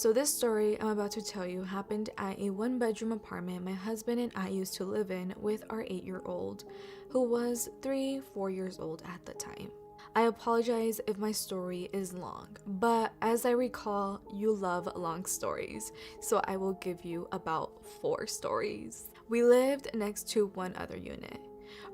So this story I'm about to tell you happened at a one-bedroom apartment my husband and I used to live in with our 8-year-old, who was 4 years old at the time. I apologize if my story is long, but as I recall, you love long stories, so I will give you about 4 stories. We lived next to one other unit.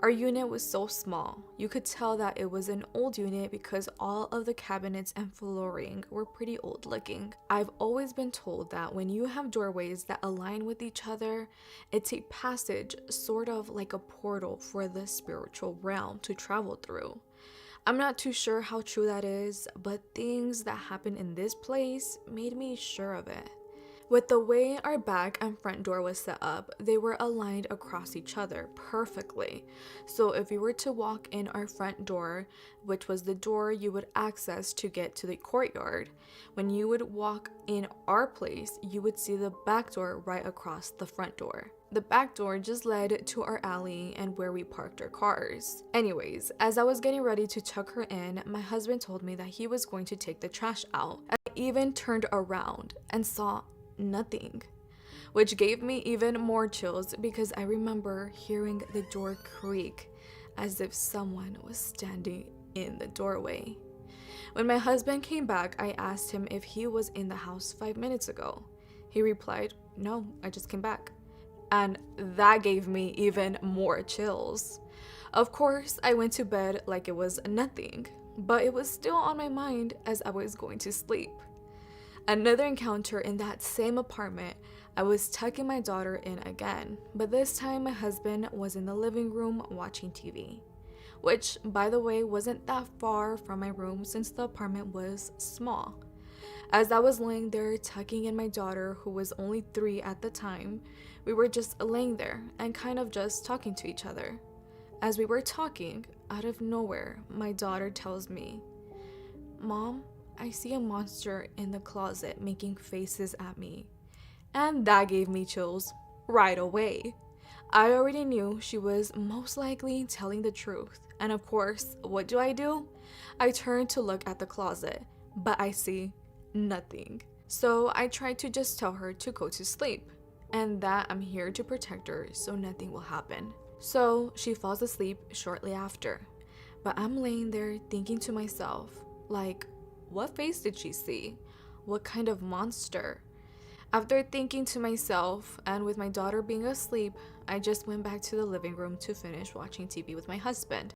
Our unit was so small, you could tell that it was an old unit because all of the cabinets and flooring were pretty old looking. I've always been told that when you have doorways that align with each other, it's a passage, sort of like a portal for the spiritual realm to travel through. I'm not too sure how true that is, but things that happened in this place made me sure of it. With the way our back and front door was set up, they were aligned across each other perfectly. So if you were to walk in our front door, which was the door you would access to get to the courtyard, when you would walk in our place, you would see the back door right across the front door. The back door just led to our alley and where we parked our cars. Anyways, as I was getting ready to tuck her in, my husband told me that he was going to take the trash out. I even turned around and saw nothing, which gave me even more chills because I remember hearing the door creak as if someone was standing in the doorway. When my husband came back, I asked him if he was in the house 5 minutes ago. He replied, "No, I just came back." And that gave me even more chills. Of course, I went to bed like it was nothing, but it was still on my mind as I was going to sleep. Another encounter in that same apartment, I was tucking my daughter in again, but this time my husband was in the living room watching TV, which, by the way, wasn't that far from my room since the apartment was small. As I was laying there tucking in my daughter, who was only 3 at the time, we were just laying there and kind of just talking to each other. As we were talking, out of nowhere, my daughter tells me, "Mom, I see a monster in the closet making faces at me." And that gave me chills right away. I already knew she was most likely telling the truth. And of course, what do? I turn to look at the closet, but I see nothing. So I tried to just tell her to go to sleep and that I'm here to protect her so nothing will happen. So she falls asleep shortly after. But I'm laying there thinking to myself, like, what face did she see? What kind of monster? After thinking to myself, and with my daughter being asleep, I just went back to the living room to finish watching TV with my husband.